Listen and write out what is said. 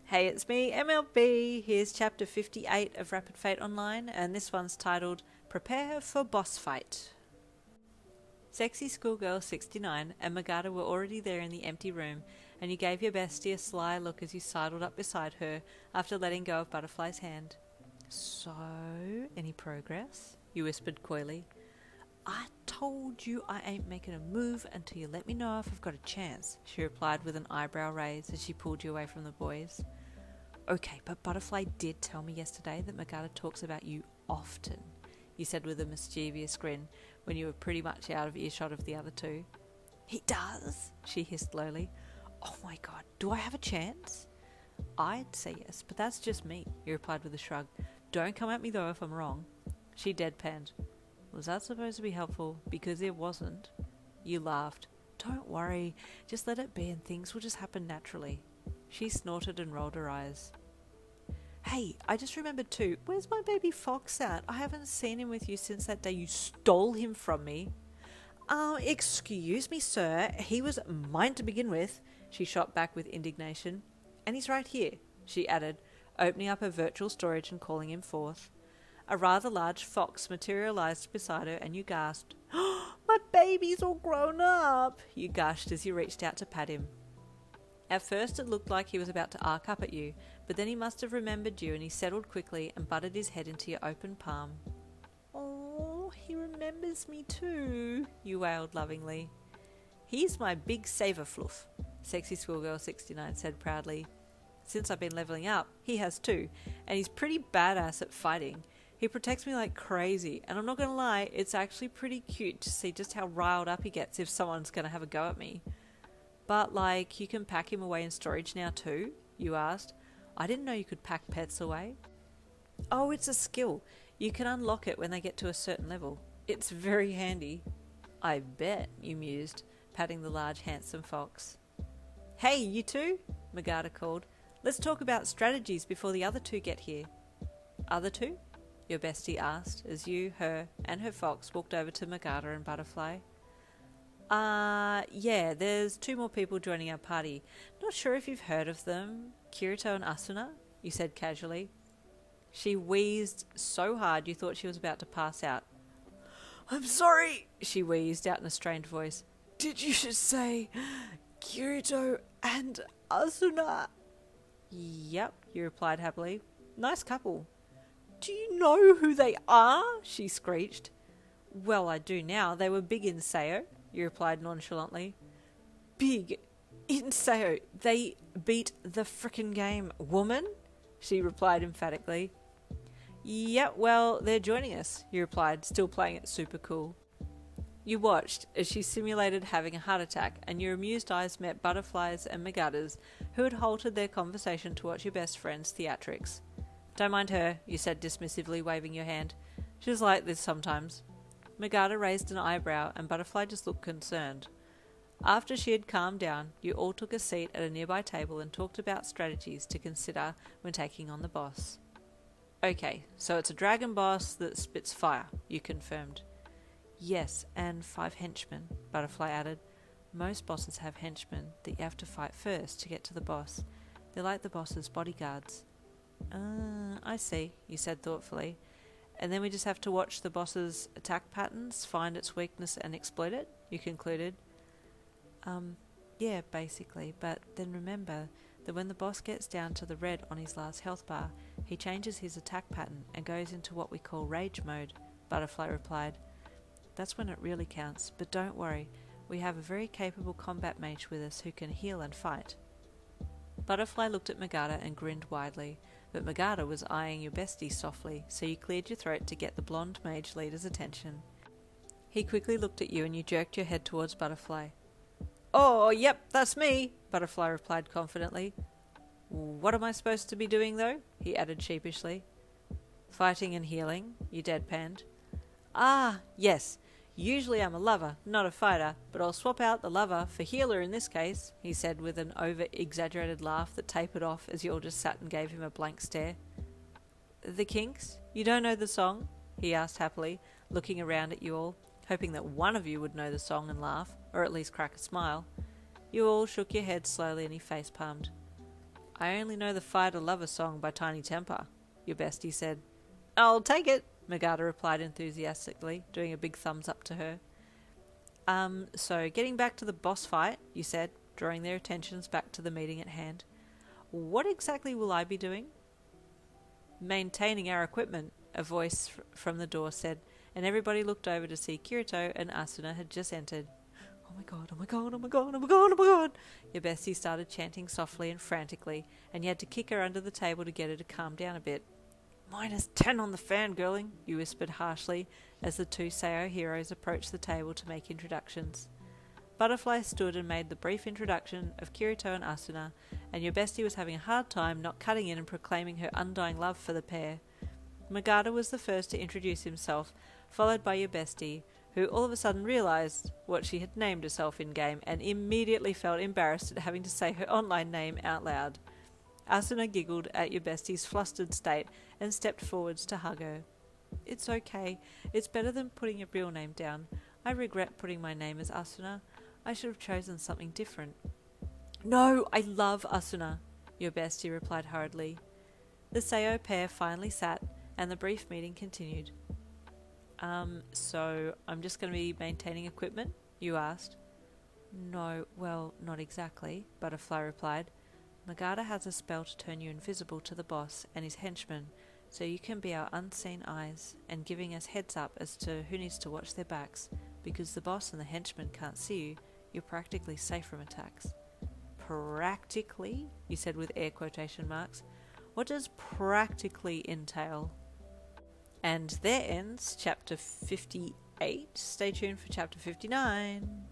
Hey, it's me, MLB. Here's chapter 58 of Rapid Fate Online, and this one's titled Prepare for Boss Fight. Sexy Schoolgirl 69 and Magata were already there in the empty room, and you gave your bestie a sly look as you sidled up beside her after letting go of Butterfly's hand. So, any progress? You whispered coyly. I told you I ain't making a move until you let me know if I've got a chance, she replied with an eyebrow raise as she pulled you away from the boys. Okay, but Butterfly did tell me yesterday that Magata talks about you often, you said with a mischievous grin when you were pretty much out of earshot of the other two. He does, she hissed lowly. Oh my god, do I have a chance? I'd say yes, but that's just me, you replied with a shrug. Don't come at me though if I'm wrong. She deadpanned. Was that supposed to be helpful? Because it wasn't. You laughed. Don't worry, just let it be and things will just happen naturally. She snorted and rolled her eyes. Hey, I just remembered too, where's my baby fox at? I haven't seen him with you since that day you stole him from me. Excuse me, sir, he was mine to begin with, she shot back with indignation. And he's right here, she added, opening up her virtual storage and calling him forth. A rather large fox materialized beside her and you gasped. Oh, my baby's all grown up, you gushed as you reached out to pat him. At first it looked like he was about to arc up at you, but then he must have remembered you and he settled quickly and butted his head into your open palm. Oh, he remembers me too, you wailed lovingly. He's my big saver fluff, Sexy Schoolgirl 69 said proudly. Since I've been leveling up, he has too, and he's pretty badass at fighting. He protects me like crazy, and I'm not going to lie, it's actually pretty cute to see just how riled up he gets if someone's going to have a go at me. But, you can pack him away in storage now too? You asked. I didn't know you could pack pets away. Oh, it's a skill. You can unlock it when they get to a certain level. It's very handy. I bet, you mused, patting the large, handsome fox. Hey, you two, Magata called. Let's talk about strategies before the other two get here. Other two? Your bestie asked as you, her, and her fox walked over to Magata and Butterfly. Yeah, there's two more people joining our party. Not sure if you've heard of them. Kirito and Asuna, you said casually. She wheezed so hard you thought she was about to pass out. I'm sorry, she wheezed out in a strained voice. Did you just say Kirito and Asuna? Yep, you replied happily. Nice couple. Do you know who they are? She screeched. Well, I do now. They were big in Sayo, you replied nonchalantly. Big in Sayo? They beat the frickin' game, woman? She replied emphatically. Yeah, well, they're joining us, you replied, still playing it super cool. You watched as she simulated having a heart attack, and your amused eyes met Butterfly's and Magata's, who had halted their conversation to watch your best friend's theatrics. Don't mind her, you said dismissively, waving your hand. She's like this sometimes. Magata raised an eyebrow, and Butterfly just looked concerned. After she had calmed down, you all took a seat at a nearby table and talked about strategies to consider when taking on the boss. Okay, so it's a dragon boss that spits fire, you confirmed. Yes, and 5 henchmen, Butterfly added. Most bosses have henchmen that you have to fight first to get to the boss. They're like the boss's bodyguards. I see, you said thoughtfully. And then we just have to watch the boss's attack patterns, find its weakness and exploit it, you concluded. Yeah, basically, but then remember that when the boss gets down to the red on his last health bar, he changes his attack pattern and goes into what we call rage mode, Butterfly replied. That's when it really counts, but don't worry, we have a very capable combat mage with us who can heal and fight. Butterfly looked at Magata and grinned widely, but Magata was eyeing your bestie softly, so you cleared your throat to get the blonde mage leader's attention. He quickly looked at you and you jerked your head towards Butterfly. Oh, yep, that's me, Butterfly replied confidently. What am I supposed to be doing, though? He added sheepishly. Fighting and healing, you deadpanned. Ah, yes. Usually I'm a lover, not a fighter, but I'll swap out the lover for healer in this case, he said with an over-exaggerated laugh that tapered off as you all just sat and gave him a blank stare. The Kinks? You don't know the song? He asked happily, looking around at you all, hoping that one of you would know the song and laugh, or at least crack a smile. You all shook your heads slowly and he face-palmed. I only know the Fighter Lover song by Tiny Temper, your bestie said. I'll take it, Magata replied enthusiastically, doing a big thumbs up to her. So getting back to the boss fight, you said, drawing their attentions back to the meeting at hand. What exactly will I be doing? Maintaining our equipment, a voice from the door said, and everybody looked over to see Kirito and Asuna had just entered. Oh my god, oh my god, oh my god, oh my god, oh my god! Your bestie started chanting softly and frantically, and you had to kick her under the table to get her to calm down a bit. -10 on the fangirling, you whispered harshly as the two Seo heroes approached the table to make introductions. Butterfly stood and made the brief introduction of Kirito and Asuna, and your bestie was having a hard time not cutting in and proclaiming her undying love for the pair. Magata was the first to introduce himself, followed by your bestie, who all of a sudden realised what she had named herself in-game and immediately felt embarrassed at having to say her online name out loud. Asuna giggled at your bestie's flustered state and stepped forwards to hug her. It's okay. It's better than putting your real name down. I regret putting my name as Asuna. I should have chosen something different. No, I love Asuna, your bestie replied hurriedly. The Seo pair finally sat, and the brief meeting continued. So I'm just going to be maintaining equipment? You asked. No, well, not exactly, Butterfly replied. Magata has a spell to turn you invisible to the boss and his henchmen, so you can be our unseen eyes and giving us heads up as to who needs to watch their backs, because the boss and the henchmen can't see you. You're practically safe from attacks. Practically? You said with air quotation marks. What does practically entail? And there ends chapter 58. Stay tuned for chapter 59.